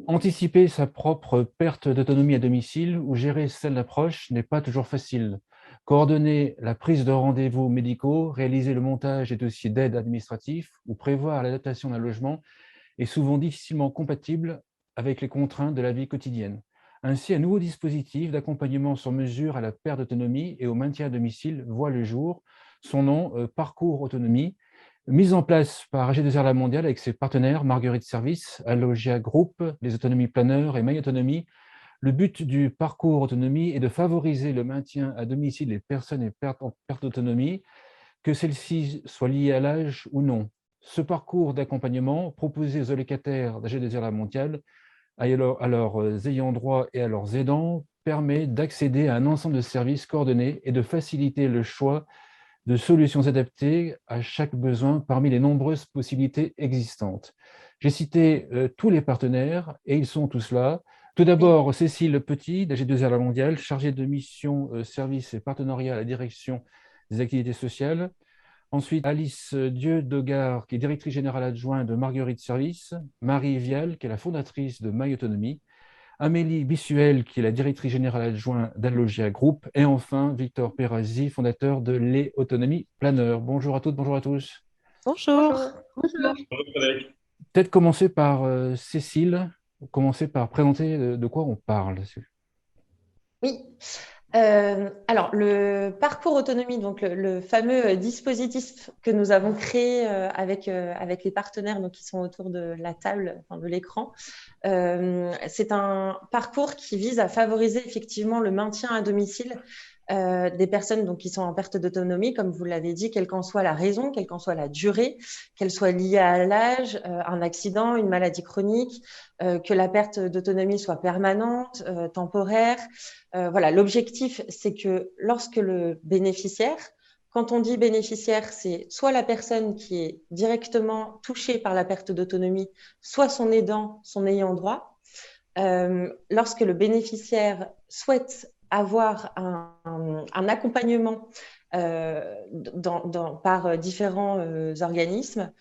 Anticiper sa propre perte d'autonomie à domicile ou gérer celle d'approche n'est pas toujours facile. Coordonner la prise de rendez-vous médicaux, réaliser le montage des dossiers d'aide administratifs ou prévoir l'adaptation d'un logement est souvent difficilement compatible avec les contraintes de la vie quotidienne. Ainsi, un nouveau dispositif d'accompagnement sur mesure à la perte d'autonomie et au maintien à domicile voit le jour. Son nom, Parcours Autonomie, mise en place par AG2R La Mondiale avec ses partenaires Marguerite Service, Allogia Group, les autonomies planeurs et My Autonomie. Le but du parcours autonomie est de favoriser le maintien à domicile des personnes en perte d'autonomie, que celle-ci soit liée à l'âge ou non. Ce parcours d'accompagnement proposé aux allocataires d'AG2R La Mondiale, à leurs ayants droit et à leurs aidants, permet d'accéder à un ensemble de services coordonnés et de faciliter le choix de solutions adaptées à chaque besoin parmi les nombreuses possibilités existantes. J'ai cité tous les partenaires et ils sont tous là. Tout Oui. d'abord, Cécile Petit, d'AG2R La Mondiale, chargée de mission services et partenariat à la direction des activités sociales. Ensuite, Alice Dieudegard, qui est directrice générale adjointe de Marguerite Service. Marie Vial, qui est la fondatrice de My Autonomie. Amélie Bissuel, qui est la directrice générale adjointe d'Allogia Group, et enfin Victor Perazzi, fondateur de Les Autonomies Planeurs. Bonjour à toutes, bonjour à tous. Bonjour. Bonjour. Bonjour. Peut-être commencer par Cécile, commencer par présenter de quoi on parle. Oui. Alors, le parcours autonomie, donc le fameux dispositif que nous avons créé avec les partenaires donc, qui sont autour de la table, enfin, de l'écran, c'est un parcours qui vise à favoriser effectivement le maintien à domicile des personnes donc, qui sont en perte d'autonomie, comme vous l'avez dit, quelle qu'en soit la raison, quelle qu'en soit la durée, qu'elle soit liée à l'âge, un accident, une maladie chronique, que la perte d'autonomie soit permanente, temporaire. Voilà, l'objectif, c'est que lorsque le bénéficiaire, quand on dit bénéficiaire, c'est soit la personne qui est directement touchée par la perte d'autonomie, soit son aidant, son ayant droit. Lorsque le bénéficiaire souhaite avoir un accompagnement par différents organismes,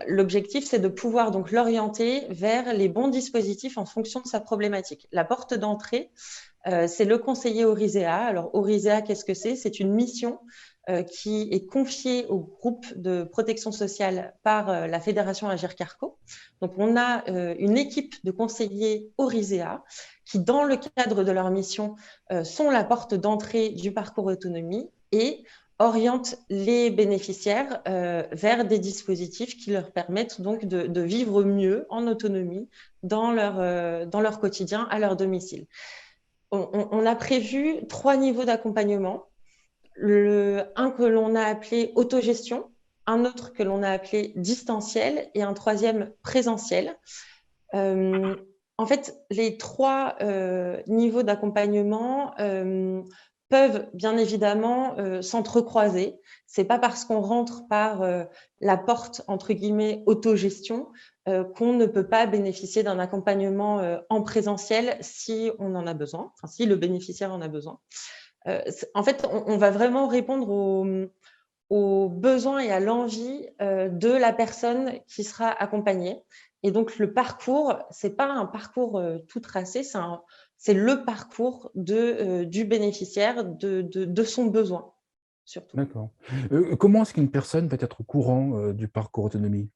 l'objectif, c'est de pouvoir donc l'orienter vers les bons dispositifs en fonction de sa problématique. La porte d'entrée, c'est le conseiller Orisea. Alors, Orisea, qu'est-ce que c'est? C'est une mission qui est confiée au groupe de protection sociale par la Fédération Agir Carco. Donc, on a une équipe de conseillers Orisea qui, dans le cadre de leur mission, sont la porte d'entrée du parcours autonomie et orientent les bénéficiaires vers des dispositifs qui leur permettent donc de vivre mieux en autonomie dans leur quotidien, à leur domicile. On a prévu 3 niveaux d'accompagnement. Un que l'on a appelé autogestion, un autre que l'on a appelé distanciel et un troisième présentiel. En fait, les 3 niveaux d'accompagnement peuvent bien évidemment s'entrecroiser. C'est pas parce qu'on rentre par la porte entre guillemets autogestion qu'on ne peut pas bénéficier d'un accompagnement en présentiel si on en a besoin, enfin, si le bénéficiaire en a besoin. En fait, on va vraiment répondre aux besoins et à l'envie de la personne qui sera accompagnée. Et donc, le parcours, c'est pas un parcours tout tracé, c'est le parcours du bénéficiaire, de son besoin, surtout. D'accord. Comment est-ce qu'une personne peut être au courant du parcours autonomie?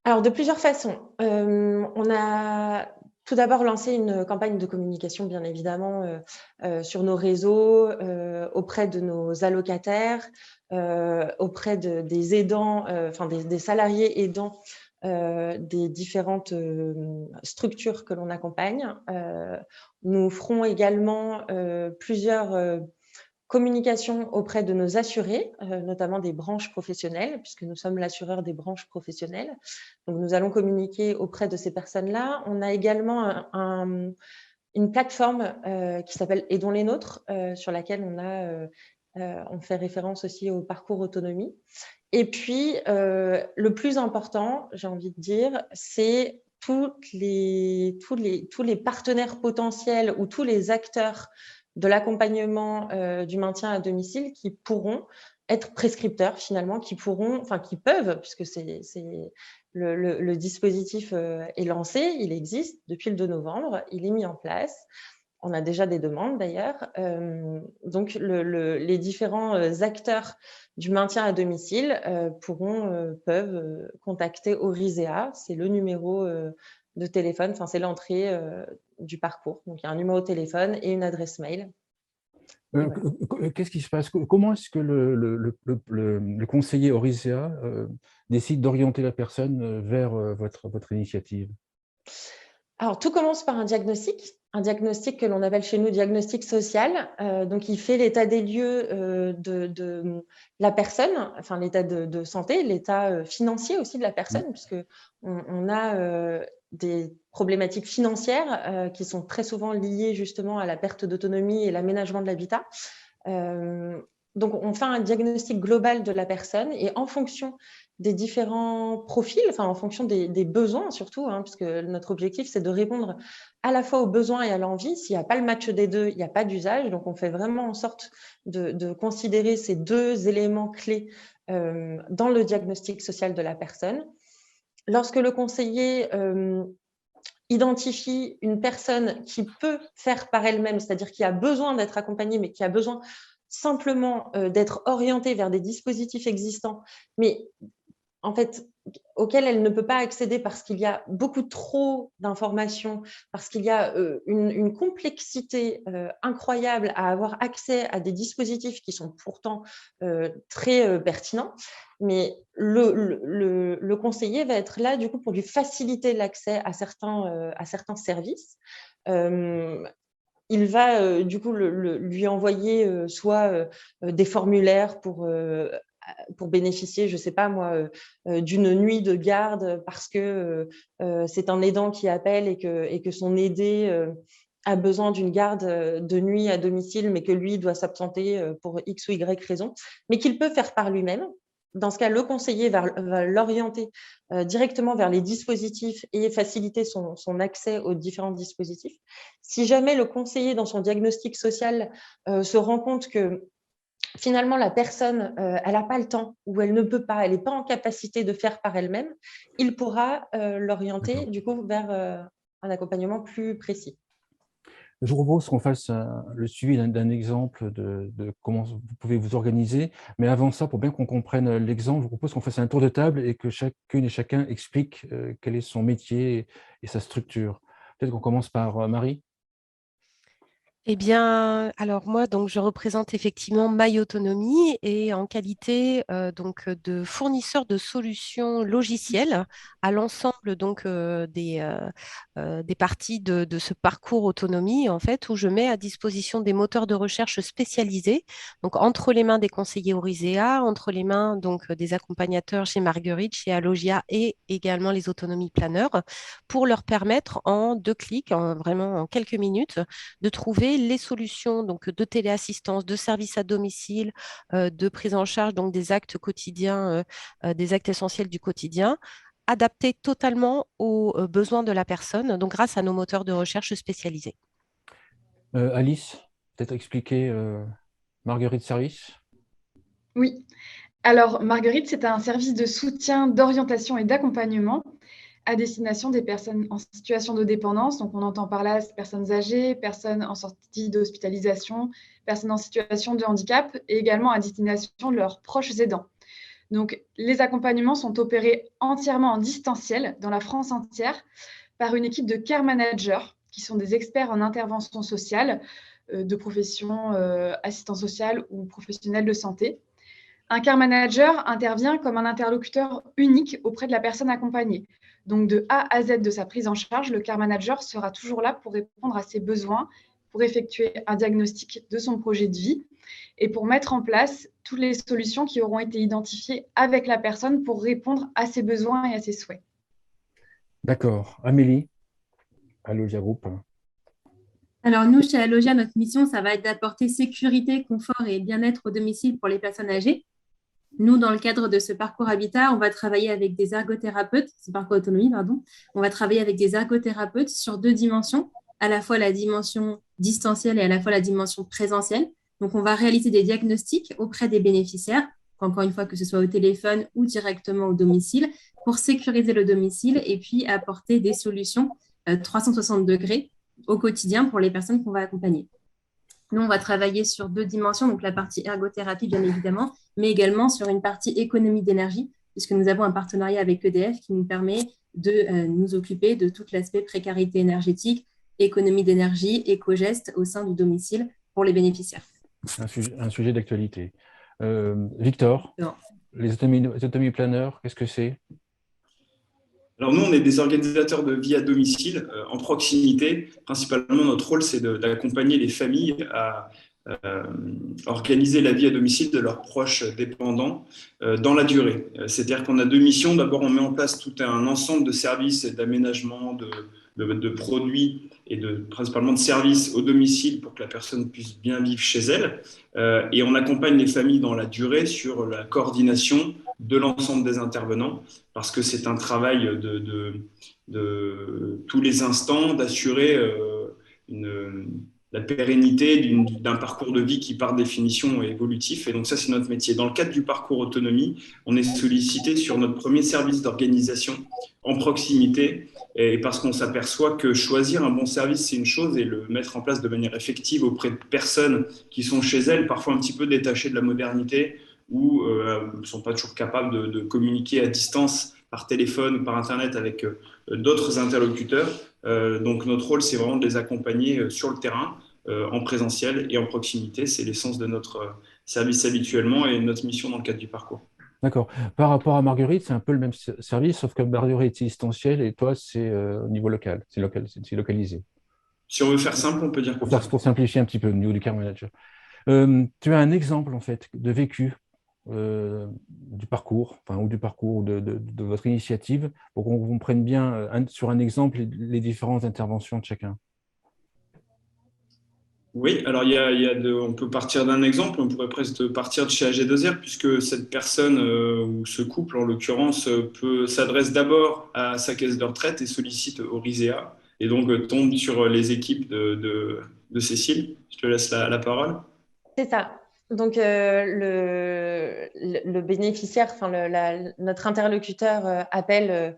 Alors, de plusieurs façons. On a tout d'abord lancé une campagne de communication, bien évidemment, sur nos réseaux, auprès de nos allocataires, auprès des aidants, enfin des salariés aidants des différentes structures que l'on accompagne. Nous ferons également plusieurs communication auprès de nos assurés, notamment des branches professionnelles, puisque nous sommes l'assureur des branches professionnelles. Donc, nous allons communiquer auprès de ces personnes-là. On a également une plateforme qui s'appelle Aidons les nôtres, sur laquelle on fait référence aussi au parcours autonomie. Et puis, le plus important, j'ai envie de dire, c'est tous les partenaires potentiels ou tous les acteurs de l'accompagnement du maintien à domicile qui pourront être prescripteurs finalement, qui peuvent, puisque le dispositif est lancé, il existe depuis le 2 novembre, il est mis en place. On a déjà des demandes d'ailleurs. Donc, les différents acteurs du maintien à domicile peuvent contacter Orisea. C'est le numéro de téléphone, enfin, c'est l'entrée du parcours. Donc, il y a un numéro de téléphone et une adresse mail. Voilà. Qu'est-ce qui se passe? Comment est-ce que le conseiller Orisea décide d'orienter la personne vers votre initiative? Alors, tout commence par un diagnostic que l'on appelle chez nous diagnostic social. Donc, il fait l'état des lieux de la personne, enfin l'état de santé, l'état financier aussi de la personne, puisque on a des problématiques financières qui sont très souvent liées justement à la perte d'autonomie et l'aménagement de l'habitat. Donc, on fait un diagnostic global de la personne et en fonction des différents profils, enfin en fonction des besoins surtout, puisque notre objectif, c'est de répondre à la fois aux besoins et à l'envie. S'il n'y a pas le match des deux, il n'y a pas d'usage. Donc, on fait vraiment en sorte de considérer ces deux éléments clés dans le diagnostic social de la personne. Lorsque le conseiller identifie une personne qui peut faire par elle-même, c'est-à-dire qui a besoin d'être accompagnée, mais qui a besoin simplement d'être orientée vers des dispositifs existants, mais en fait, auquel elle ne peut pas accéder parce qu'il y a beaucoup trop d'informations, parce qu'il y a une complexité incroyable à avoir accès à des dispositifs qui sont pourtant très pertinents. Mais le conseiller va être là, du coup, pour lui faciliter l'accès à certains services. Il va du coup lui envoyer soit des formulaires pour bénéficier, je ne sais pas moi, d'une nuit de garde parce que c'est un aidant qui appelle et que son aidé a besoin d'une garde de nuit à domicile, mais que lui doit s'absenter pour X ou Y raison, mais qu'il peut faire par lui-même. Dans ce cas, le conseiller va l'orienter directement vers les dispositifs et faciliter son accès aux différents dispositifs. Si jamais le conseiller, dans son diagnostic social, se rend compte que finalement, la personne, elle n'a pas le temps ou elle ne peut pas, elle n'est pas en capacité de faire par elle-même, il pourra l'orienter du coup vers un accompagnement plus précis. Je vous propose qu'on fasse le suivi d'un exemple de comment vous pouvez vous organiser. Mais avant ça, pour bien qu'on comprenne l'exemple, je vous propose qu'on fasse un tour de table et que chacune et chacun explique quel est son métier et sa structure. Peut-être qu'on commence par Marie. Eh bien, alors moi, donc, je représente effectivement My Autonomie et en qualité donc, de fournisseur de solutions logicielles à l'ensemble donc, des parties de ce parcours autonomie, en fait, où je mets à disposition des moteurs de recherche spécialisés, donc entre les mains des conseillers Orisea, entre les mains donc, des accompagnateurs chez Marguerite, chez Alogia et également les autonomies planeurs, pour leur permettre en 2 clics, vraiment en quelques minutes, de trouver les solutions donc, de téléassistance, de services à domicile, de prise en charge donc, des actes quotidiens, des actes essentiels du quotidien, adaptés totalement aux besoins de la personne, donc grâce à nos moteurs de recherche spécialisés. Alice, peut-être expliquer Marguerite Service. Oui, alors Marguerite, c'est un service de soutien, d'orientation et d'accompagnement à destination des personnes en situation de dépendance. Donc, on entend par là personnes âgées, personnes en sortie d'hospitalisation, personnes en situation de handicap et également à destination de leurs proches aidants. Donc, les accompagnements sont opérés entièrement en distanciel dans la France entière par une équipe de care managers qui sont des experts en intervention sociale de profession assistant social ou professionnel de santé. Un care manager intervient comme un interlocuteur unique auprès de la personne accompagnée. Donc, de A à Z de sa prise en charge, le care manager sera toujours là pour répondre à ses besoins, pour effectuer un diagnostic de son projet de vie et pour mettre en place toutes les solutions qui auront été identifiées avec la personne pour répondre à ses besoins et à ses souhaits. D'accord. Amélie, Alogia Group. Alors nous, chez Alogia, notre mission, ça va être d'apporter sécurité, confort et bien-être au domicile pour les personnes âgées. Nous, dans le cadre de ce parcours Habitat, on va travailler avec des ergothérapeutes, ce parcours autonomie, pardon. On va travailler avec des ergothérapeutes sur 2 dimensions, à la fois la dimension distancielle et à la fois la dimension présentielle. Donc, on va réaliser des diagnostics auprès des bénéficiaires, encore une fois, que ce soit au téléphone ou directement au domicile, pour sécuriser le domicile et puis apporter des solutions 360 degrés au quotidien pour les personnes qu'on va accompagner. Nous, on va travailler sur 2 dimensions, donc la partie ergothérapie, bien évidemment, mais également sur une partie économie d'énergie, puisque nous avons un partenariat avec EDF qui nous permet de nous occuper de tout l'aspect précarité énergétique, économie d'énergie, éco-gestes au sein du domicile pour les bénéficiaires. Un sujet d'actualité. Victor, Non. les autonomy planners, qu'est-ce que c'est? Alors nous, on est des organisateurs de vie à domicile en proximité. Principalement, notre rôle, c'est d'accompagner les familles à organiser la vie à domicile de leurs proches dépendants dans la durée. C'est-à-dire qu'on a 2 missions. D'abord, on met en place tout un ensemble de services et d'aménagements, de produits et principalement de services au domicile pour que la personne puisse bien vivre chez elle. Et on accompagne les familles dans la durée sur la coordination de l'ensemble des intervenants, parce que c'est un travail de tous les instants d'assurer la pérennité d'un parcours de vie qui, par définition, est évolutif. Et donc ça, c'est notre métier. Dans le cadre du parcours autonomie, on est sollicité sur notre premier service d'organisation en proximité, et parce qu'on s'aperçoit que choisir un bon service, c'est une chose, et le mettre en place de manière effective auprès de personnes qui sont chez elles, parfois un petit peu détachées de la modernité, ou ne sont pas toujours capables de communiquer à distance par téléphone ou par Internet avec d'autres interlocuteurs. Donc notre rôle, c'est vraiment de les accompagner sur le terrain, en présentiel et en proximité. C'est l'essence de notre service habituellement et notre mission dans le cadre du parcours. D'accord. Par rapport à Marguerite, c'est un peu le même service, sauf que Marguerite, c'est distanciel et toi, c'est au niveau local, c'est localisé. Si on veut faire simple, on peut dire pour simplifier un petit peu au niveau du care manager. Tu as un exemple, en fait, de vécu du parcours, ou de votre initiative, pour qu'on comprenne bien sur un exemple les différentes interventions de chacun. Oui, alors on peut partir d'un exemple, on pourrait presque partir de chez AG2R, puisque cette personne ou ce couple, en l'occurrence, s'adresse d'abord à sa caisse de retraite et sollicite Orisea, et donc tombe sur les équipes de Cécile. Je te laisse la parole. C'est ça. Donc, le bénéficiaire, notre interlocuteur appelle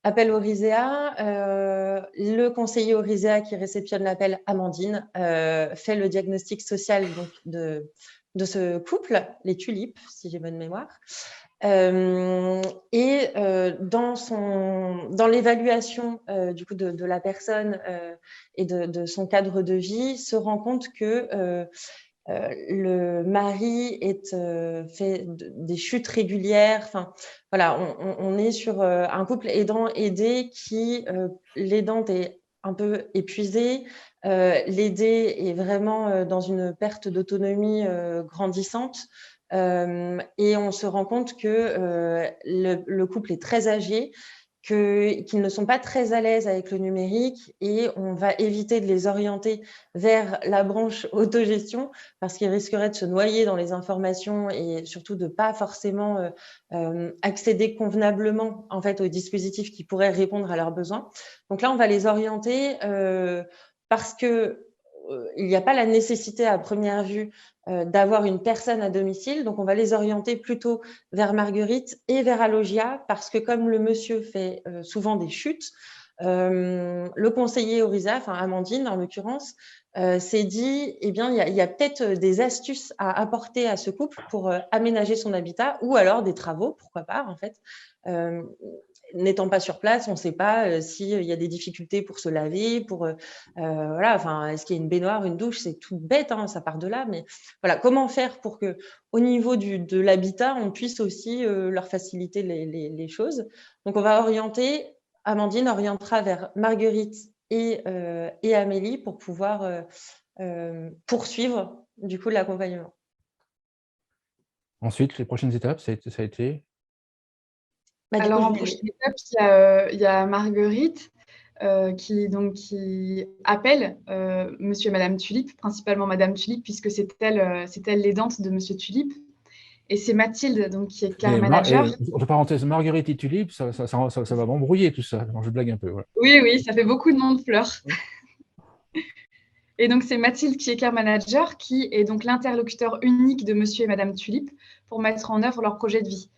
Orisea. Le conseiller Orisea qui réceptionne l'appel, Amandine, fait le diagnostic social donc, de ce couple, les tulipes, si j'ai bonne mémoire. Dans l'évaluation du coup de la personne et de son cadre de vie, se rend compte que le mari fait des chutes régulières. Enfin, voilà, on est sur un couple aidant-aidé qui, l'aidante est un peu épuisée, l'aidé est vraiment dans une perte d'autonomie grandissante. Et on se rend compte que le couple est très âgé, qu'ils ne sont pas très à l'aise avec le numérique, et on va éviter de les orienter vers la branche autogestion parce qu'ils risqueraient de se noyer dans les informations et surtout de ne pas forcément accéder convenablement en fait, aux dispositifs qui pourraient répondre à leurs besoins. Donc là, on va les orienter parce que il n'y a pas la nécessité à première vue d'avoir une personne à domicile. Donc, on va les orienter plutôt vers Marguerite et vers Alogia parce que comme le monsieur fait souvent des chutes, le conseiller Orisea, Amandine en l'occurrence, s'est dit, eh bien, il y a peut-être des astuces à apporter à ce couple pour aménager son habitat ou alors des travaux, pourquoi pas, en fait. N'étant pas sur place, on ne sait pas s'il y a des difficultés pour se laver, voilà, est-ce qu'il y a une baignoire, une douche, c'est tout bête, hein, ça part de là, mais voilà, comment faire pour que, au niveau de l'habitat, on puisse aussi leur faciliter les choses. Donc, on va Amandine orientera vers Marguerite et Amélie pour pouvoir poursuivre du coup l'accompagnement. Ensuite, les prochaines étapes, ça a été Alors, en prochaine étape, il y a Marguerite qui appelle Monsieur et Madame Tulipe, principalement Madame Tulipe, puisque c'est elle l'aidante de Monsieur Tulipe. Et c'est Mathilde, donc, qui est care manager. Entre parenthèses, Marguerite et Tulipe, ça va m'embrouiller tout ça. Je blague un peu. Voilà. Oui, ça fait beaucoup de noms de fleurs. Et donc, c'est Mathilde qui est Care Manager, qui est donc l'interlocuteur unique de monsieur et madame Tulipe pour mettre en œuvre leur projet de vie.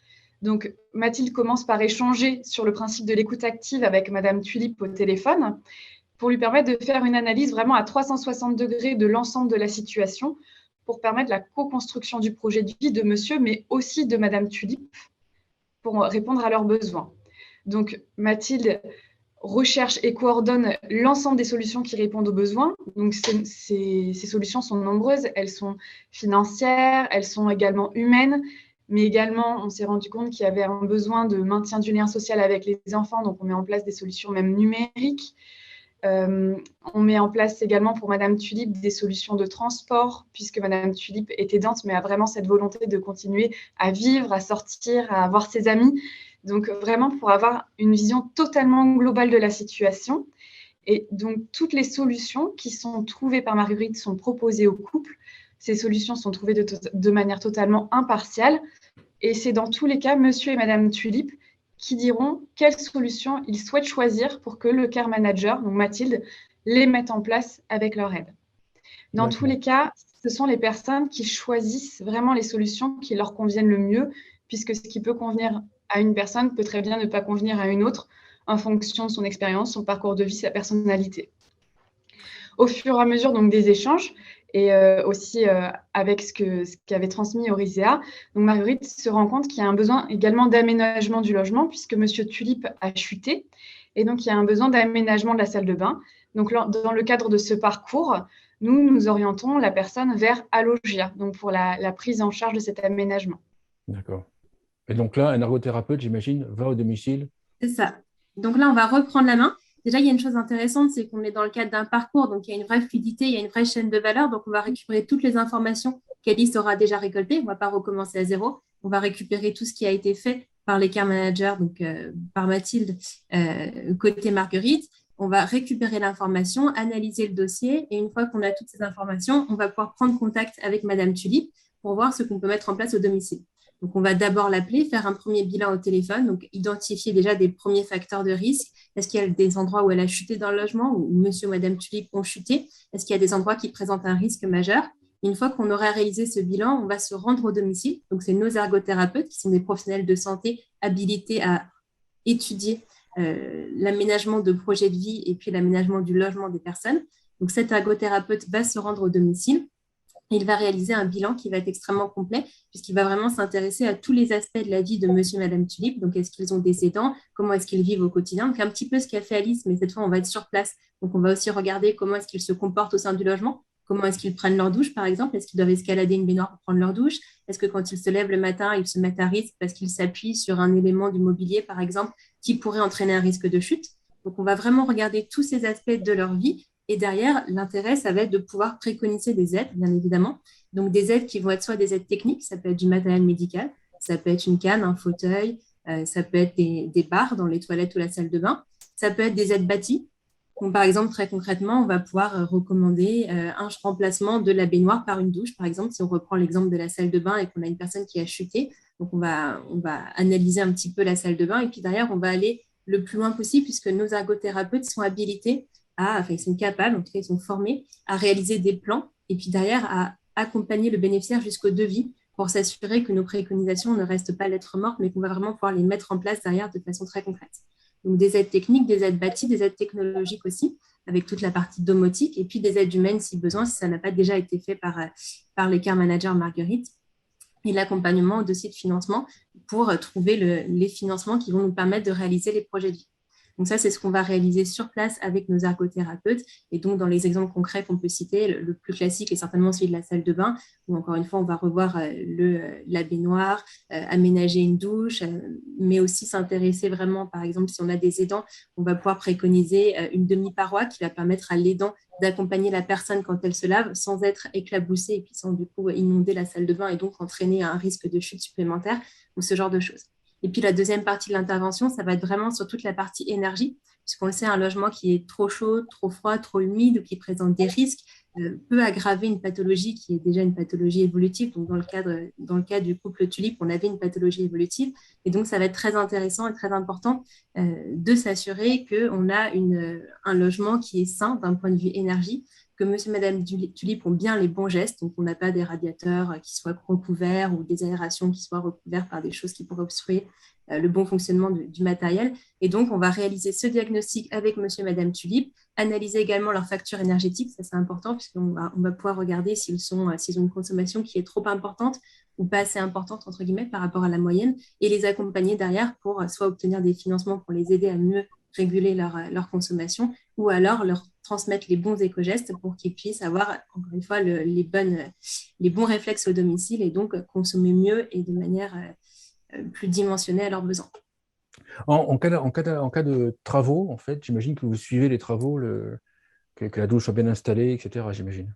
Donc, Mathilde commence par échanger sur le principe de l'écoute active avec madame Tulipe au téléphone pour lui permettre de faire une analyse vraiment à 360 degrés de l'ensemble de la situation pour permettre la co-construction du projet de vie de monsieur, mais aussi de madame Tulipe pour répondre à leurs besoins. Donc, Mathilde recherche et coordonne l'ensemble des solutions qui répondent aux besoins. Donc, ces solutions sont nombreuses. Elles sont financières, elles sont également humaines, mais également, on s'est rendu compte qu'il y avait un besoin de maintien du lien social avec les enfants. Donc, on met en place des solutions même numériques. On met en place également pour Madame Tulipe des solutions de transport, puisque Madame Tulipe est aidante, mais a vraiment cette volonté de continuer à vivre, à sortir, à voir ses amis. Donc, vraiment pour avoir une vision totalement globale de la situation. Et donc, toutes les solutions qui sont trouvées par Marguerite sont proposées au couple. Ces solutions sont trouvées de manière totalement impartiale. Et c'est dans tous les cas monsieur et madame Tulipe qui diront quelles solutions ils souhaitent choisir pour que le care manager, donc Mathilde, les mette en place avec leur aide. Dans tous les cas, ce sont les personnes qui choisissent vraiment les solutions qui leur conviennent le mieux, puisque ce qui peut convenir à une personne peut très bien ne pas convenir à une autre en fonction de son expérience, son parcours de vie, sa personnalité. Au fur et à mesure donc, des échanges, et aussi avec ce qu'avait transmis Orizea, donc Marguerite se rend compte qu'il y a un besoin également d'aménagement du logement, puisque monsieur Tulipe a chuté, et donc il y a un besoin d'aménagement de la salle de bain. Donc dans le cadre de ce parcours, nous orientons la personne vers Allogia, donc pour la prise en charge de cet aménagement. D'accord. Et donc là, un ergothérapeute, j'imagine, va au domicile. C'est ça. Donc là, on va reprendre la main. Déjà, il y a une chose intéressante, c'est qu'on est dans le cadre d'un parcours, donc il y a une vraie fluidité, il y a une vraie chaîne de valeur. Donc, on va récupérer toutes les informations qu'Alice aura déjà récoltées. On ne va pas recommencer à zéro. On va récupérer tout ce qui a été fait par les care managers, donc par Mathilde, côté Marguerite. On va récupérer l'information, analyser le dossier. Et une fois qu'on a toutes ces informations, on va pouvoir prendre contact avec Madame Tulipe pour voir ce qu'on peut mettre en place au domicile. Donc, on va d'abord l'appeler, faire un premier bilan au téléphone, donc identifier déjà des premiers facteurs de risque. Est-ce qu'il y a des endroits où elle a chuté dans le logement, où monsieur ou madame Tulipe ont chuté? Est-ce qu'il y a des endroits qui présentent un risque majeur? Une fois qu'on aura réalisé ce bilan, on va se rendre au domicile. Donc, c'est nos ergothérapeutes qui sont des professionnels de santé habilités à étudier l'aménagement de projets de vie et puis l'aménagement du logement des personnes. Donc, cet ergothérapeute va se rendre au domicile. Il va réaliser un bilan qui va être extrêmement complet puisqu'il va vraiment s'intéresser à tous les aspects de la vie de monsieur et madame Tulipe. Donc, est-ce qu'ils ont des aidants? Comment est-ce qu'ils vivent au quotidien? Donc, un petit peu ce qu'a fait Alice, mais cette fois, on va être sur place. Donc, on va aussi regarder comment est-ce qu'ils se comportent au sein du logement. Comment est-ce qu'ils prennent leur douche, par exemple? Est-ce qu'ils doivent escalader une baignoire pour prendre leur douche? Est-ce que quand ils se lèvent le matin, ils se mettent à risque parce qu'ils s'appuient sur un élément du mobilier, par exemple, qui pourrait entraîner un risque de chute? Donc, on va vraiment regarder tous ces aspects de leur vie. Et derrière, l'intérêt, ça va être de pouvoir préconiser des aides, bien évidemment. Donc, des aides qui vont être soit des aides techniques, ça peut être du matériel médical, ça peut être une canne, un fauteuil, ça peut être des barres dans les toilettes ou la salle de bain. Ça peut être des aides bâties. Donc, par exemple, très concrètement, on va pouvoir recommander un remplacement de la baignoire par une douche, par exemple, si on reprend l'exemple de la salle de bain et qu'on a une personne qui a chuté. Donc, on va analyser un petit peu la salle de bain et puis derrière, on va aller le plus loin possible puisque nos ergothérapeutes sont habilités ils sont capables, en tout cas, ils sont formés à réaliser des plans et puis derrière, à accompagner le bénéficiaire jusqu'au devis pour s'assurer que nos préconisations ne restent pas lettres mortes, mais qu'on va vraiment pouvoir les mettre en place derrière de façon très concrète. Donc, des aides techniques, des aides bâties, des aides technologiques aussi, avec toute la partie domotique, et puis des aides humaines si besoin, si ça n'a pas déjà été fait par les care managers Marguerite, et l'accompagnement au dossier de financement pour trouver les financements qui vont nous permettre de réaliser les projets de vie. Donc ça, c'est ce qu'on va réaliser sur place avec nos ergothérapeutes. Et donc, dans les exemples concrets qu'on peut citer, le plus classique est certainement celui de la salle de bain, où encore une fois, on va revoir la baignoire, aménager une douche, mais aussi s'intéresser vraiment, par exemple, si on a des aidants, on va pouvoir préconiser une demi-paroi qui va permettre à l'aidant d'accompagner la personne quand elle se lave sans être éclaboussée et puis sans du coup inonder la salle de bain et donc entraîner un risque de chute supplémentaire ou ce genre de choses. Et puis, la deuxième partie de l'intervention, ça va être vraiment sur toute la partie énergie, puisqu'on le sait, un logement qui est trop chaud, trop froid, trop humide ou qui présente des risques peut aggraver une pathologie qui est déjà une pathologie évolutive. Donc, dans le cas du couple Tulipe, on avait une pathologie évolutive. Et donc, ça va être très intéressant et très important de s'assurer qu'on a un logement qui est sain d'un point de vue énergie, que monsieur et madame Tulip ont bien les bons gestes. Donc, on n'a pas des radiateurs qui soient recouverts ou des aérations qui soient recouvertes par des choses qui pourraient obstruer le bon fonctionnement du matériel. Et donc, on va réaliser ce diagnostic avec monsieur et madame Tulip, analyser également leur facture énergétique. Ça, c'est important puisqu'on va pouvoir regarder s'ils ont une consommation qui est trop importante ou pas assez importante, entre guillemets, par rapport à la moyenne, et les accompagner derrière pour soit obtenir des financements pour les aider à mieux réguler leur consommation, ou alors leur transmettre les bons éco-gestes pour qu'ils puissent avoir, encore une fois, les bons réflexes au domicile et donc consommer mieux et de manière plus dimensionnée à leurs besoins. En cas de travaux, en fait, j'imagine que vous suivez les travaux, que la douche soit bien installée, etc., j'imagine.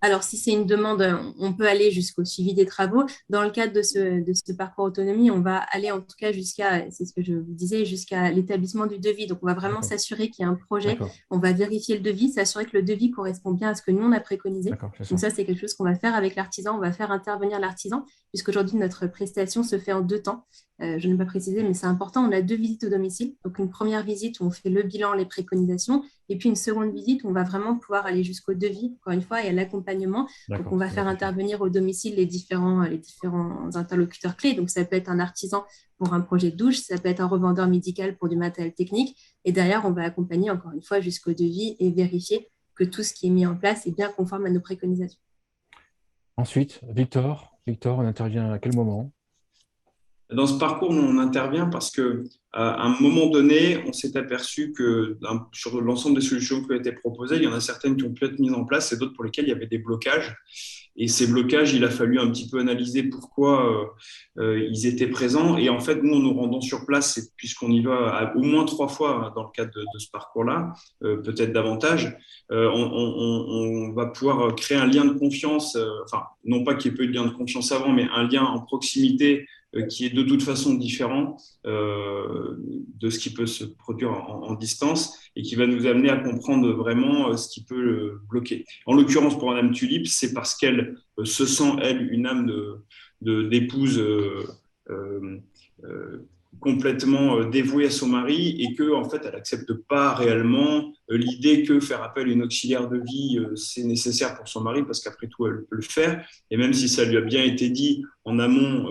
Alors, si c'est une demande, on peut aller jusqu'au suivi des travaux. Dans le cadre de ce parcours autonomie, on va aller en tout cas jusqu'à, c'est ce que je vous disais, jusqu'à l'établissement du devis. Donc, on va vraiment s'assurer qu'il y a un projet. On va vérifier le devis, s'assurer que le devis correspond bien à ce que nous, on a préconisé. Donc, ça, c'est quelque chose qu'on va faire avec l'artisan. On va faire intervenir l'artisan, puisqu'aujourd'hui, notre prestation se fait en 2 temps. Je n'ai pas précisé, mais c'est important. On a 2 visites au domicile. Donc, une première visite où on fait le bilan, les préconisations, et puis une seconde visite où on va vraiment pouvoir aller jusqu'au devis, encore une fois, et à l'accompagnement. Donc, on va faire intervenir au domicile les différents interlocuteurs clés. Donc, ça peut être un artisan pour un projet de douche, ça peut être un revendeur médical pour du matériel technique. Et derrière, on va accompagner, encore une fois, jusqu'au devis et vérifier que tout ce qui est mis en place est bien conforme à nos préconisations. Ensuite, Victor, on intervient à quel moment? Dans ce parcours, on intervient parce qu'à un moment donné, on s'est aperçu que sur l'ensemble des solutions qui ont été proposées, il y en a certaines qui ont pu être mises en place et d'autres pour lesquelles il y avait des blocages. Et ces blocages, il a fallu un petit peu analyser pourquoi ils étaient présents. Et en fait, nous, en nous rendant sur place, puisqu'on y va au moins 3 fois dans le cadre de ce parcours-là, peut-être davantage, on va pouvoir créer un lien de confiance, enfin, non pas qu'il y ait peu de lien de confiance avant, mais un lien en proximité qui est de toute façon différent de ce qui peut se produire en distance et qui va nous amener à comprendre vraiment ce qui peut le bloquer. En l'occurrence, pour Madame Tulip, c'est parce qu'elle se sent, elle, une âme d'épouse complètement dévouée à son mari et que en fait, elle n'accepte pas réellement l'idée que faire appel à une auxiliaire de vie, c'est nécessaire pour son mari parce qu'après tout, elle peut le faire. Et même si ça lui a bien été dit en amont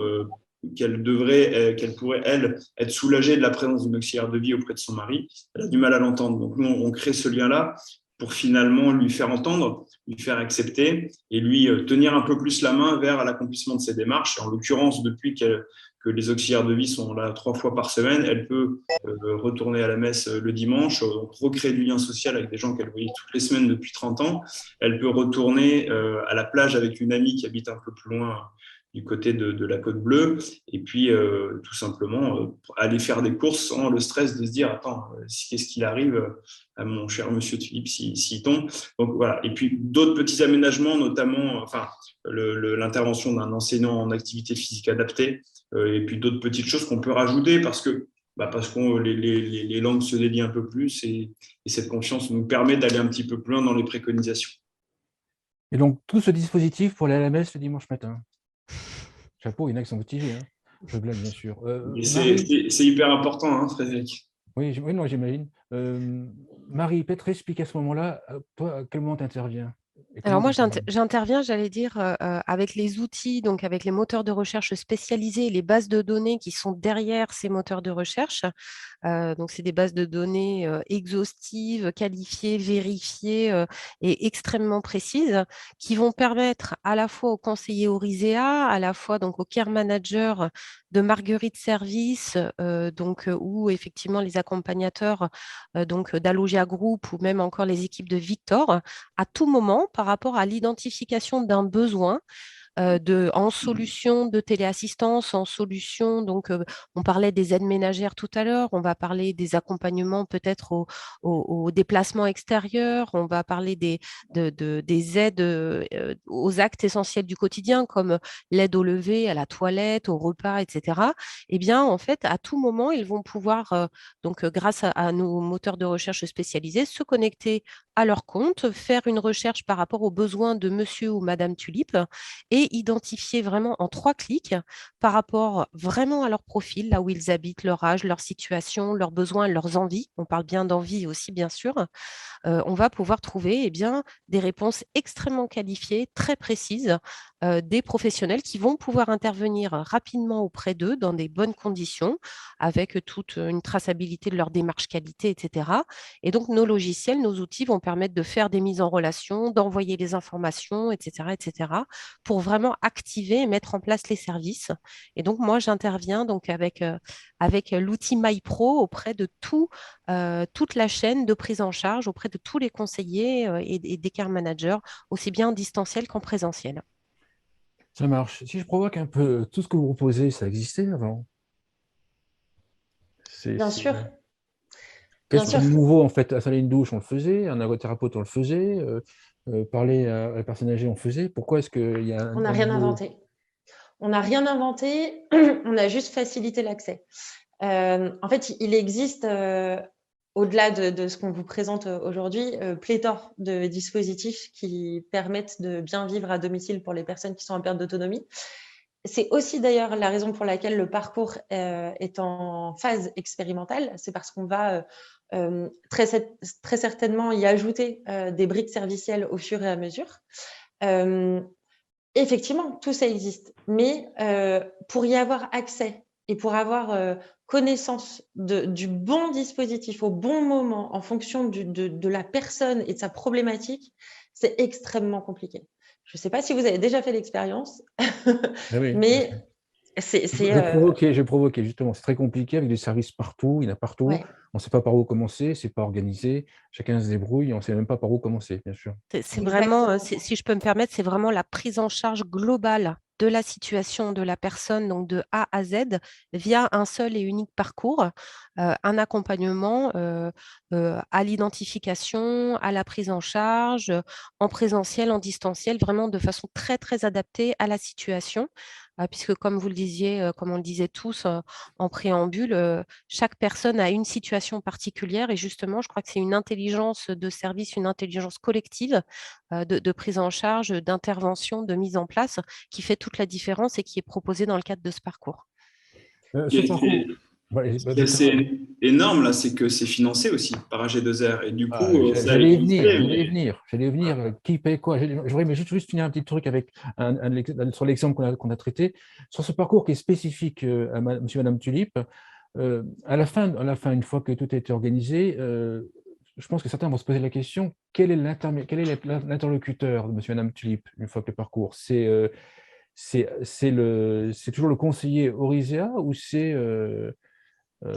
qu'elle pourrait, elle, être soulagée de la présence d'une auxiliaire de vie auprès de son mari, elle a du mal à l'entendre. Donc, nous, on crée ce lien-là pour finalement lui faire entendre, lui faire accepter et lui tenir un peu plus la main vers l'accomplissement de ses démarches. Et en l'occurrence, depuis que les auxiliaires de vie sont là 3 fois par semaine, elle peut retourner à la messe le dimanche, recréer du lien social avec des gens qu'elle voyait toutes les semaines depuis 30 ans. Elle peut retourner à la plage avec une amie qui habite un peu plus loin du côté de la Côte Bleue, et puis tout simplement aller faire des courses sans le stress de se dire « Attends, qu'est-ce qu'il arrive à mon cher monsieur Tulip s'il tombe ?» Donc voilà. Et puis d'autres petits aménagements, notamment l'intervention d'un enseignant en activité physique adaptée, et puis d'autres petites choses qu'on peut rajouter parce que les langues se délient un peu plus et cette confiance nous permet d'aller un petit peu plus loin dans les préconisations. Et donc, tout ce dispositif pour aller à la messe le dimanche matin. Chapeau, il y en a qui sont motivés. Hein. Je blague, bien sûr. C'est hyper important, hein, Frédéric. Oui, non, j'imagine. Marie, peut-être explique à ce moment-là, toi, à quel moment tu interviens? Alors moi, j'interviens, j'allais dire, avec les outils, donc avec les moteurs de recherche spécialisés, les bases de données qui sont derrière ces moteurs de recherche. Donc, c'est des bases de données exhaustives, qualifiées, vérifiées et extrêmement précises qui vont permettre à la fois aux conseillers Aurisea, à la fois donc au care manager de Marguerite Service, où effectivement les accompagnateurs d'Alogia Group ou même encore les équipes de Victor, à tout moment par rapport à l'identification d'un besoin en solution de téléassistance, en solution, donc on parlait des aides ménagères tout à l'heure, on va parler des accompagnements peut-être aux déplacements extérieurs, on va parler des aides aux actes essentiels du quotidien comme l'aide au lever, à la toilette, au repas, etc. Eh bien, en fait, à tout moment, ils vont pouvoir, grâce à nos moteurs de recherche spécialisés, se connecter à leur compte, faire une recherche par rapport aux besoins de monsieur ou madame Tulip et et identifier vraiment en 3 clics par rapport vraiment à leur profil, là où ils habitent, leur âge, leur situation, leurs besoins, leurs envies. On parle bien d'envie aussi, bien sûr. On va pouvoir trouver des réponses extrêmement qualifiées, très précises, des professionnels qui vont pouvoir intervenir rapidement auprès d'eux dans des bonnes conditions, avec toute une traçabilité de leur démarche qualité, etc. Et donc, nos logiciels, nos outils vont permettre de faire des mises en relation, d'envoyer les informations, etc., pour vraiment activer et mettre en place les services. Et donc, moi, j'interviens donc avec l'outil MyPro auprès de toute la chaîne de prise en charge, auprès de tous les conseillers et des care managers, aussi bien en distanciel qu'en présentiel. Ça marche. Si je provoque un peu, tout ce que vous proposez, ça existait avant? Bien sûr, bien Qu'est-ce qui est sûr. nouveau, en fait? Installer une douche, on le faisait, un ergothérapeute, on le faisait, parler à la personne âgée, on le faisait. Pourquoi est-ce qu'il y a On n'a un rien nouveau... inventé. On n'a rien inventé, on a juste facilité l'accès. En fait, il existe, au-delà de ce qu'on vous présente aujourd'hui, pléthore de dispositifs qui permettent de bien vivre à domicile pour les personnes qui sont en perte d'autonomie. C'est aussi d'ailleurs la raison pour laquelle le parcours est en phase expérimentale. C'est parce qu'on va très certainement y ajouter des briques servicielles au fur et à mesure. Effectivement, tout ça existe, mais pour y avoir accès et pour avoir connaissance du bon dispositif au bon moment en fonction de la personne et de sa problématique, c'est extrêmement compliqué. Je ne sais pas si vous avez déjà fait l'expérience, Ah oui, mais c'est je provoquais, justement. C'est très compliqué avec des services partout, il y en a partout. ouais. On ne sait pas par où commencer, c'est pas organisé. Chacun se débrouille, on ne sait même pas par où commencer, bien sûr. C'est vraiment, Exactement. si je peux me permettre, c'est vraiment la prise en charge globale de la situation de la personne, donc de A à Z, via un seul et unique parcours, un accompagnement à l'identification, à la prise en charge, en présentiel, en distanciel, vraiment de façon très, très adaptée à la situation, puisque comme vous le disiez, comme on le disait tous en préambule, chaque personne a une situation particulière et justement, je crois que c'est une intelligence de service, une intelligence collective de prise en charge, d'intervention, de mise en place qui fait toute la différence et qui est proposée dans le cadre de ce parcours. Ce parcours... Ce qui est assez énorme, là, c'est que c'est financé aussi par AG2R. Et du coup, ça a j'allais y existé. venir. Qui paye quoi? J'aurais juste finir un petit truc avec sur l'exemple qu'on a traité. Sur ce parcours qui est spécifique à monsieur et madame Tulip, à la fin, une fois que tout a été organisé, je pense que certains vont se poser la question, quel est l'interlocuteur de monsieur et madame Tulip une fois que le parcours? C'est toujours le conseiller Orisea ou c'est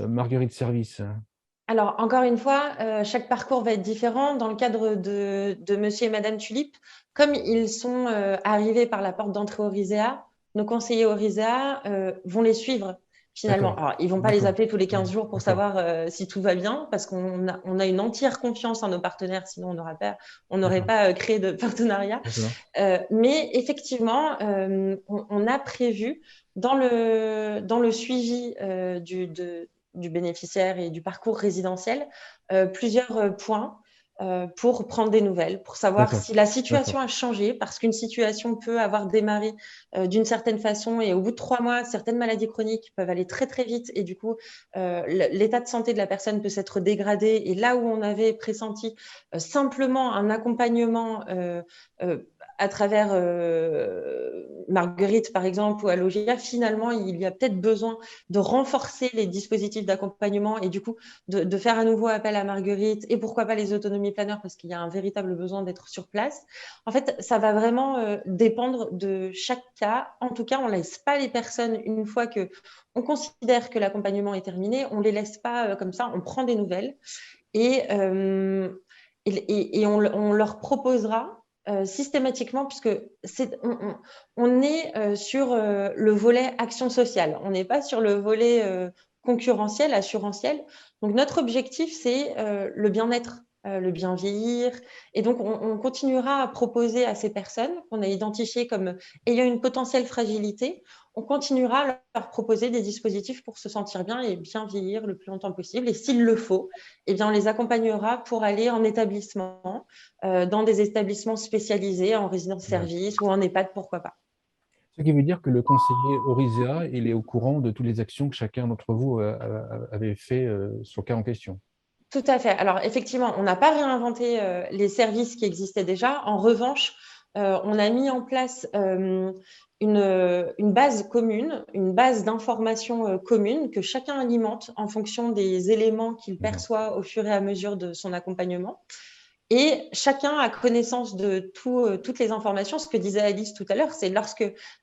Marguerite Service? Alors, encore une fois, chaque parcours va être différent. Dans le cadre de monsieur et madame Tulip, comme ils sont arrivés par la porte d'entrée Orisea, nos conseillers Orisea vont les suivre finalement. D'accord. Alors, ils ne vont pas les appeler tous les 15 jours pour D'accord. savoir si tout va bien, parce qu'on a une entière confiance en nos partenaires, sinon on n'aurait pas créé de partenariat. Mais effectivement, on a prévu dans le suivi du bénéficiaire et du parcours résidentiel, plusieurs points pour prendre des nouvelles, pour savoir si la situation a changé, parce qu'une situation peut avoir démarré d'une certaine façon et au bout de 3 mois, certaines maladies chroniques peuvent aller très très vite et du coup, l'état de santé de la personne peut s'être dégradé et là où on avait pressenti simplement un accompagnement à travers Marguerite, par exemple, ou Alogia, finalement, il y a peut-être besoin de renforcer les dispositifs d'accompagnement et du coup, de faire à nouveau appel à Marguerite et pourquoi pas les autonomies planeurs parce qu'il y a un véritable besoin d'être sur place. En fait, ça va vraiment dépendre de chaque cas. En tout cas, on ne laisse pas les personnes, une fois qu'on considère que l'accompagnement est terminé, on ne les laisse pas comme ça, on prend des nouvelles et on leur proposera systématiquement, puisque on est sur le volet action sociale, on n'est pas sur le volet concurrentiel, assurantiel. Donc, notre objectif, c'est le bien-être, le bien vieillir. Et donc, on continuera à proposer à ces personnes qu'on a identifiées comme ayant une potentielle fragilité, on continuera à leur proposer des dispositifs pour se sentir bien et bien vieillir le plus longtemps possible. Et s'il le faut, eh bien, on les accompagnera pour aller en établissement, dans des établissements spécialisés, en résidence-service ou en EHPAD, pourquoi pas. Ce qui veut dire que le conseiller Orizea, il est au courant de toutes les actions que chacun d'entre vous avait fait sur le cas en question. Tout à fait. Alors, effectivement, on n'a pas réinventé les services qui existaient déjà. En revanche, on a mis en place une base commune, une base d'informations commune que chacun alimente en fonction des éléments qu'il perçoit au fur et à mesure de son accompagnement. Et chacun a connaissance de toutes les informations. Ce que disait Alice tout à l'heure, c'est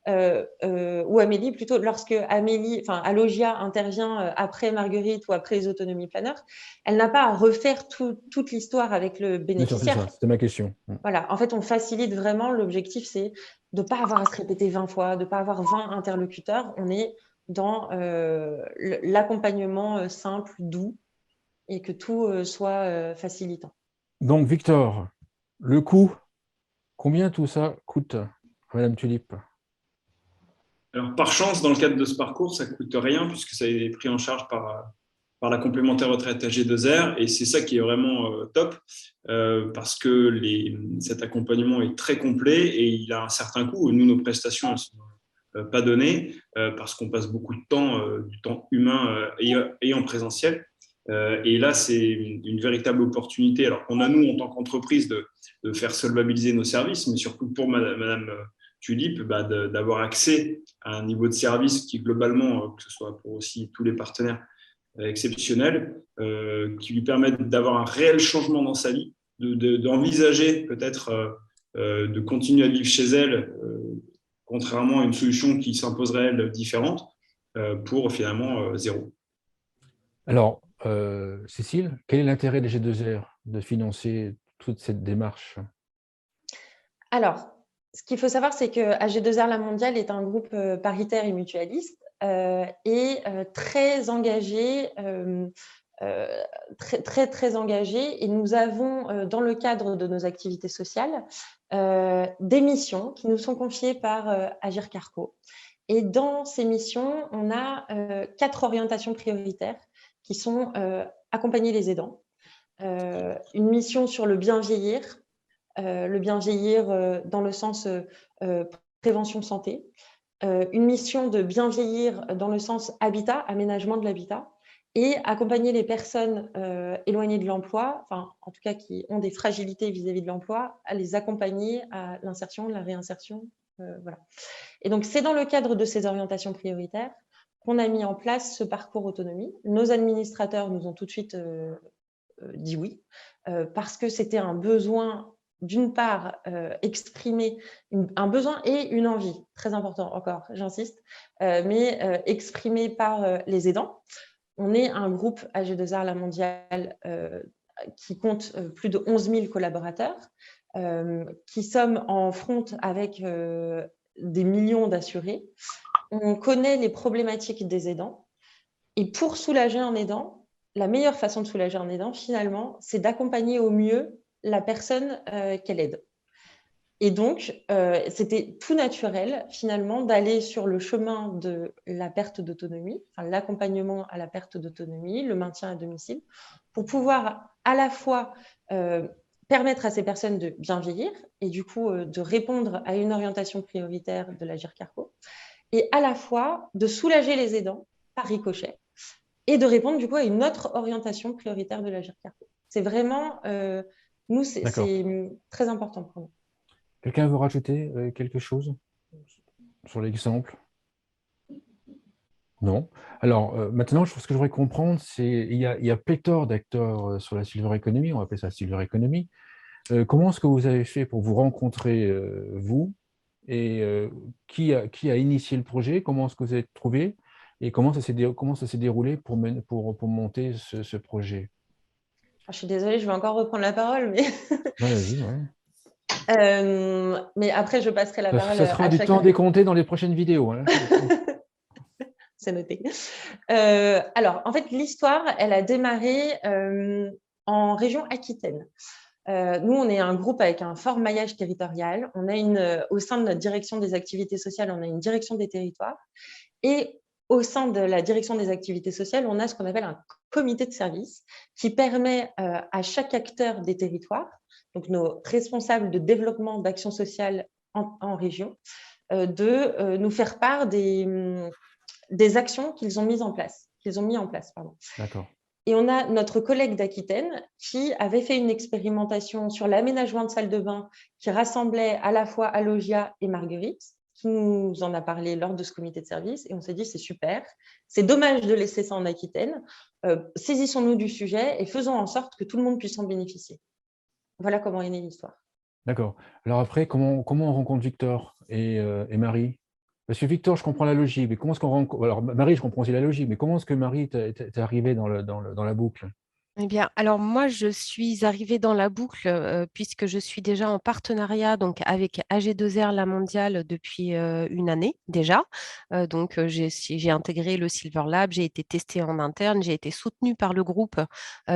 ou Amélie plutôt, lorsque Alogia intervient après Marguerite ou après les autonomies planeurs, elle n'a pas à refaire toute l'histoire avec le bénéficiaire. C'est ça, c'était ma question. Voilà, en fait, on facilite vraiment. L'objectif, c'est de ne pas avoir à se répéter 20 fois, de ne pas avoir 20 interlocuteurs. On est dans l'accompagnement simple, doux, et que tout soit facilitant. Donc, Victor, le coût, combien tout ça coûte, Madame Tulipe? Alors, par chance, dans le cadre de ce parcours, ça ne coûte rien puisque ça est pris en charge par la complémentaire retraite AG2R, et c'est ça qui est vraiment top parce que cet accompagnement est très complet et il a un certain coût. Nous, nos prestations ne sont pas données parce qu'on passe beaucoup de temps, du temps humain et en présentiel. Et là, c'est une véritable opportunité, alors qu'on a, nous, en tant qu'entreprise, de faire solvabiliser nos services, mais surtout pour Madame Tulipe, d'avoir accès à un niveau de service qui, globalement, que ce soit pour aussi tous les partenaires, exceptionnel, qui lui permettent d'avoir un réel changement dans sa vie, d'envisager peut-être de continuer à vivre chez elle, contrairement à une solution qui s'imposerait elle différente, pour finalement zéro. Alors, Cécile, quel est l'intérêt des G2R de financer toute cette démarche? Alors, ce qu'il faut savoir, c'est que AG2R La Mondiale est un groupe paritaire et mutualiste et très engagé, très engagé. Et nous avons, dans le cadre de nos activités sociales, des missions qui nous sont confiées par Agir Carco. Et dans ces missions, on a 4 orientations prioritaires qui sont accompagner les aidants, une mission sur le bien vieillir, dans le sens prévention santé, une mission de bien vieillir dans le sens habitat, aménagement de l'habitat, et accompagner les personnes éloignées de l'emploi, enfin en tout cas qui ont des fragilités vis-à-vis de l'emploi, à les accompagner à l'insertion, la réinsertion. Voilà. Et donc c'est dans le cadre de ces orientations prioritaires qu'on a mis en place ce parcours autonomie. Nos administrateurs nous ont tout de suite dit oui, parce que c'était un besoin, d'une part, exprimer un besoin et une envie, très important encore, j'insiste, mais exprimé par les aidants. On est un groupe AG2R La Mondiale qui compte plus de 11 000 collaborateurs, qui sommes en front avec des millions d'assurés. On connaît les problématiques des aidants. Et pour soulager un aidant, la meilleure façon de soulager un aidant, finalement, c'est d'accompagner au mieux la personne qu'elle aide. Et donc, c'était tout naturel, finalement, d'aller sur le chemin de la perte d'autonomie, enfin, l'accompagnement à la perte d'autonomie, le maintien à domicile, pour pouvoir à la fois permettre à ces personnes de bien vieillir et du coup de répondre à une orientation prioritaire de l'Agir Carco, et à la fois de soulager les aidants par ricochet et de répondre du coup à une autre orientation prioritaire de l'Agir Carco. C'est vraiment, nous, c'est très important pour nous. Quelqu'un veut rajouter quelque chose sur l'exemple? Non. Alors, maintenant, ce que je voudrais comprendre, c'est il y a pléthore d'acteurs sur la silver economy, on va appeler ça silver economy. Comment est-ce que vous avez fait pour vous rencontrer, vous, et qui a initié le projet? Comment est-ce que vous avez trouvé? Et comment ça s'est déroulé pour monter ce projet? Je suis désolée, je vais encore reprendre la parole, mais... Vas-y, ouais. Mais après, je passerai la parole à chacun. Ça sera du temps décompté dans les prochaines vidéos. Hein. C'est noté. Alors, en fait, l'histoire, elle a démarré en région Aquitaine. Nous, on est un groupe avec un fort maillage territorial. On a au sein de notre direction des activités sociales, on a une direction des territoires. Et au sein de la direction des activités sociales, on a ce qu'on appelle un comité de service qui permet à chaque acteur des territoires, donc nos responsables de développement d'action sociale en région, de nous faire part des actions qu'ils ont mis en place. Pardon. D'accord. Et on a notre collègue d'Aquitaine qui avait fait une expérimentation sur l'aménagement de salles de bain qui rassemblait à la fois Alogia et Marguerite, qui nous en a parlé lors de ce comité de service. Et on s'est dit, c'est super, c'est dommage de laisser ça en Aquitaine. Saisissons-nous du sujet et faisons en sorte que tout le monde puisse en bénéficier. Voilà comment est née l'histoire. D'accord. Alors après, comment on rencontre Victor et Marie? Parce que Victor, je comprends la logique, mais comment est-ce qu'on rencontre... Alors Marie, je comprends aussi la logique, mais comment est-ce que Marie t'est arrivée dans la boucle? Eh bien, alors moi, je suis arrivée dans la boucle puisque je suis déjà en partenariat donc avec AG2R La Mondiale depuis une année déjà. J'ai intégré le Silver Lab, j'ai été testée en interne, j'ai été soutenue par le groupe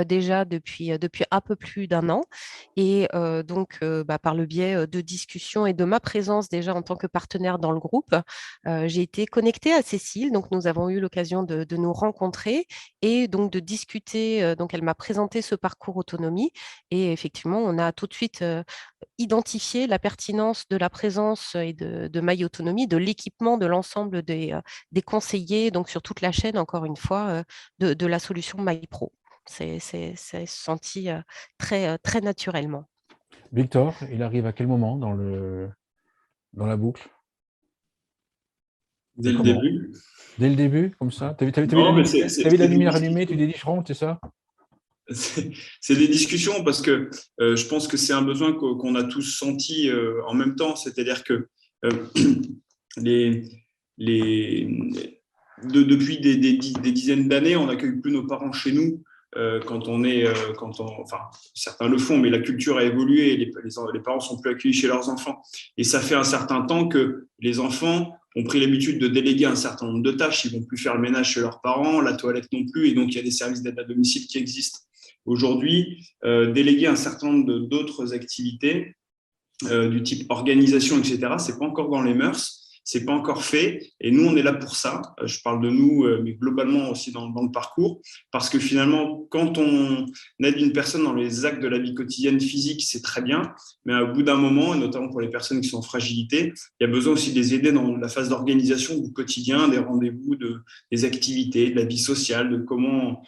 déjà depuis un peu plus d'un an. Et par le biais de discussions et de ma présence déjà en tant que partenaire dans le groupe, j'ai été connectée à Cécile. Donc, nous avons eu l'occasion de nous rencontrer et donc de discuter. Donc, elle m'a présenté ce parcours autonomie et effectivement, on a tout de suite identifié la pertinence de la présence et de My Autonomie, de l'équipement de l'ensemble des conseillers, donc sur toute la chaîne, encore une fois, de la solution MyPro. C'est senti très naturellement. Victor, il arrive à quel moment dans la boucle? Dès le Comment? début. Dès le début, comme ça? Tu avais Non, mais la lumière allumée, tu t'es dit, je rentre, c'est ça? c'est des discussions parce que je pense que c'est un besoin qu'on a tous senti en même temps. C'est-à-dire que depuis des dizaines d'années, on n'accueille plus nos parents chez nous enfin, certains le font, mais la culture a évolué et les parents sont plus accueillis chez leurs enfants. Et ça fait un certain temps que les enfants ont pris l'habitude de déléguer un certain nombre de tâches. Ils vont plus faire le ménage chez leurs parents, la toilette non plus, et donc il y a des services d'aide à domicile qui existent. Aujourd'hui, déléguer un certain nombre d'autres activités du type organisation, etc., c'est pas encore dans les mœurs. C'est pas encore fait et nous on est là pour ça. Je parle de nous, mais globalement aussi dans le parcours, parce que finalement quand on aide une personne dans les actes de la vie quotidienne physique, c'est très bien, mais au bout d'un moment, et notamment pour les personnes qui sont en fragilité, il y a besoin aussi de les aider dans la phase d'organisation du quotidien, des rendez-vous, des activités, de la vie sociale, de comment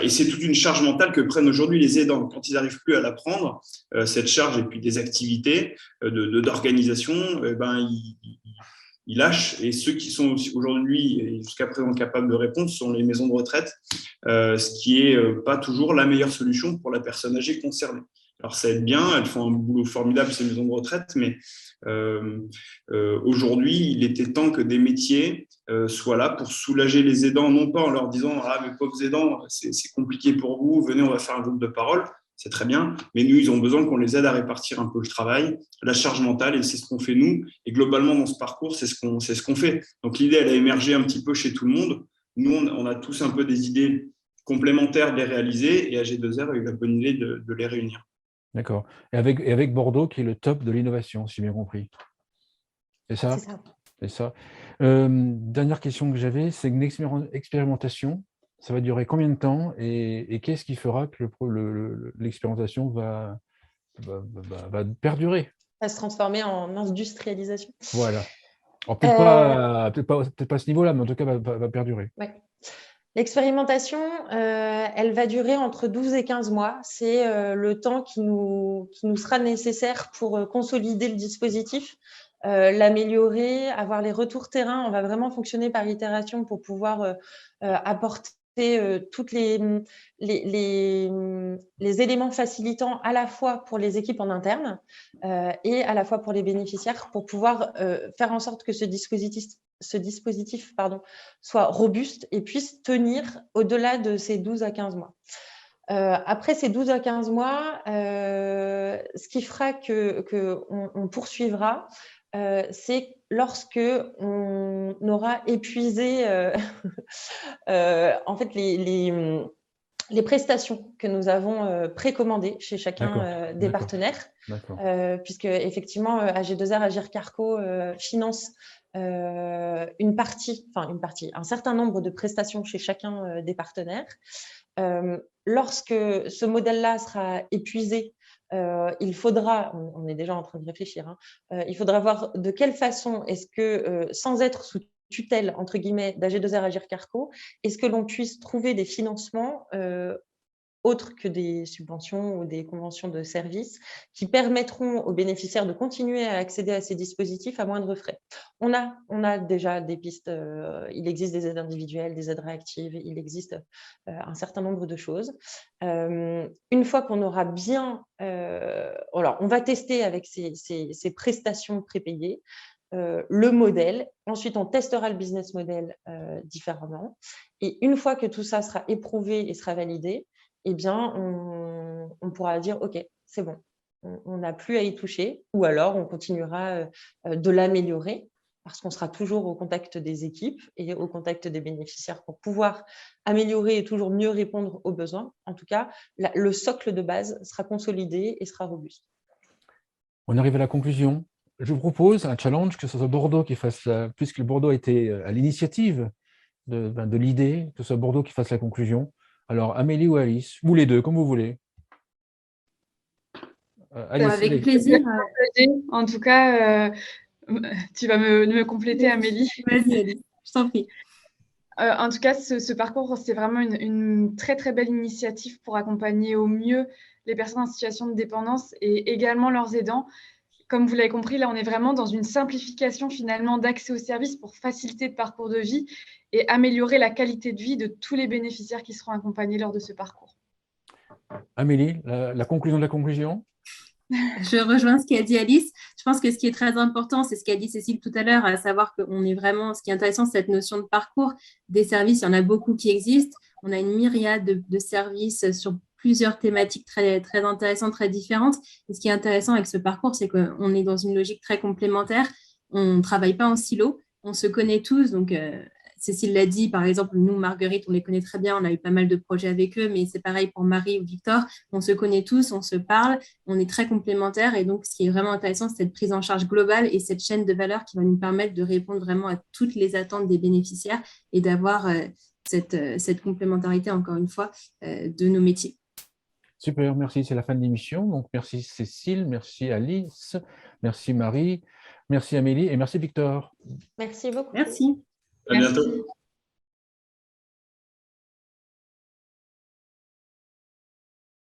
et c'est toute une charge mentale que prennent aujourd'hui les aidants. Quand ils n'arrivent plus à la prendre, cette charge et puis des activités d'organisation, ils lâchent. Et ceux qui sont aujourd'hui et jusqu'à présent capables de répondre sont les maisons de retraite, ce qui n'est pas toujours la meilleure solution pour la personne âgée concernée. Alors ça aide bien, elles font un boulot formidable ces maisons de retraite, mais aujourd'hui, il était temps que des métiers soient là pour soulager les aidants, non pas en leur disant « Ah, mes pauvres aidants, c'est compliqué pour vous, venez, on va faire un groupe de parole ». C'est très bien, mais nous, ils ont besoin qu'on les aide à répartir un peu le travail, la charge mentale, et c'est ce qu'on fait nous. Et globalement, dans ce parcours, c'est ce qu'on fait. Donc l'idée, elle a émergé un petit peu chez tout le monde. Nous, on a tous un peu des idées complémentaires de les réaliser, et AG2R a eu la bonne idée de les réunir. D'accord. Et avec Bordeaux, qui est le top de l'innovation, si j'ai bien compris. C'est ça? C'est ça. C'est ça. Dernière question que j'avais, c'est une expérimentation. Ça va durer combien de temps et qu'est-ce qui fera que l'expérimentation va perdurer? Va se transformer en industrialisation. Voilà. Alors, peut-être pas à ce niveau-là, mais en tout cas, va perdurer. Ouais. L'expérimentation, elle va durer entre 12 et 15 mois. C'est le temps qui nous sera nécessaire pour consolider le dispositif, l'améliorer, avoir les retours terrain. On va vraiment fonctionner par itération pour pouvoir apporter toutes les éléments facilitants à la fois pour les équipes en interne et à la fois pour les bénéficiaires pour pouvoir faire en sorte que ce dispositif soit robuste et puisse tenir au-delà de ces 12 à 15 mois. Après ces 12 à 15 mois, ce qui fera qu'on poursuivra, c'est lorsque on aura épuisé en fait les prestations que nous avons précommandées chez chacun des partenaires, puisque effectivement AG2R, Agir Carco finance un certain nombre de prestations chez chacun des partenaires. Lorsque ce modèle-là sera épuisé, il faudra, on est déjà en train de réfléchir, hein, il faudra voir de quelle façon est-ce que, sans être sous tutelle, entre guillemets, d'AG2R Agir Carco, est-ce que l'on puisse trouver des financements autres que des subventions ou des conventions de services qui permettront aux bénéficiaires de continuer à accéder à ces dispositifs à moindre frais. On a déjà des pistes, il existe des aides individuelles, des aides réactives, il existe un certain nombre de choses. Une fois qu'on aura bien… alors, on va tester avec ces prestations prépayées le modèle. Ensuite, on testera le business model différemment. Et une fois que tout ça sera éprouvé et sera validé, eh bien, on pourra dire, OK, c'est bon, on n'a plus à y toucher, ou alors on continuera de l'améliorer parce qu'on sera toujours au contact des équipes et au contact des bénéficiaires pour pouvoir améliorer et toujours mieux répondre aux besoins. En tout cas, le socle de base sera consolidé et sera robuste. On arrive à la conclusion. Je vous propose un challenge, que ce soit Bordeaux qui fasse, puisque Bordeaux a été à l'initiative de l'idée, que ce soit Bordeaux qui fasse la conclusion. Alors, Amélie ou Alice, ou les deux, comme vous voulez. Alice, avec plaisir. En tout cas, tu vas me compléter, Amélie. Vas-y, Alice, je t'en prie. En tout cas, ce parcours, c'est vraiment une très, très belle initiative pour accompagner au mieux les personnes en situation de dépendance et également leurs aidants. Comme vous l'avez compris, là, on est vraiment dans une simplification finalement d'accès aux services pour faciliter le parcours de vie et améliorer la qualité de vie de tous les bénéficiaires qui seront accompagnés lors de ce parcours. Amélie, la conclusion de la conclusion? Je rejoins ce qu'a dit Alice. Je pense que ce qui est très important, c'est ce qu'a dit Cécile tout à l'heure, à savoir qu'on est vraiment, ce qui est intéressant, c'est cette notion de parcours. Des services, il y en a beaucoup qui existent. On a une myriade de services sur plusieurs thématiques très, très intéressantes, très différentes. Et ce qui est intéressant avec ce parcours, c'est qu'on est dans une logique très complémentaire. On ne travaille pas en silo. On se connaît tous. Donc, Cécile l'a dit, par exemple, nous, Marguerite, on les connaît très bien. On a eu pas mal de projets avec eux, mais c'est pareil pour Marie ou Victor. On se connaît tous, on se parle, on est très complémentaires. Et donc, ce qui est vraiment intéressant, c'est cette prise en charge globale et cette chaîne de valeur qui va nous permettre de répondre vraiment à toutes les attentes des bénéficiaires et d'avoir cette complémentarité, encore une fois, de nos métiers. Super, merci. C'est la fin de l'émission. Donc, merci Cécile, merci Alice, merci Marie, merci Amélie et merci Victor. Merci beaucoup. Merci. À bientôt.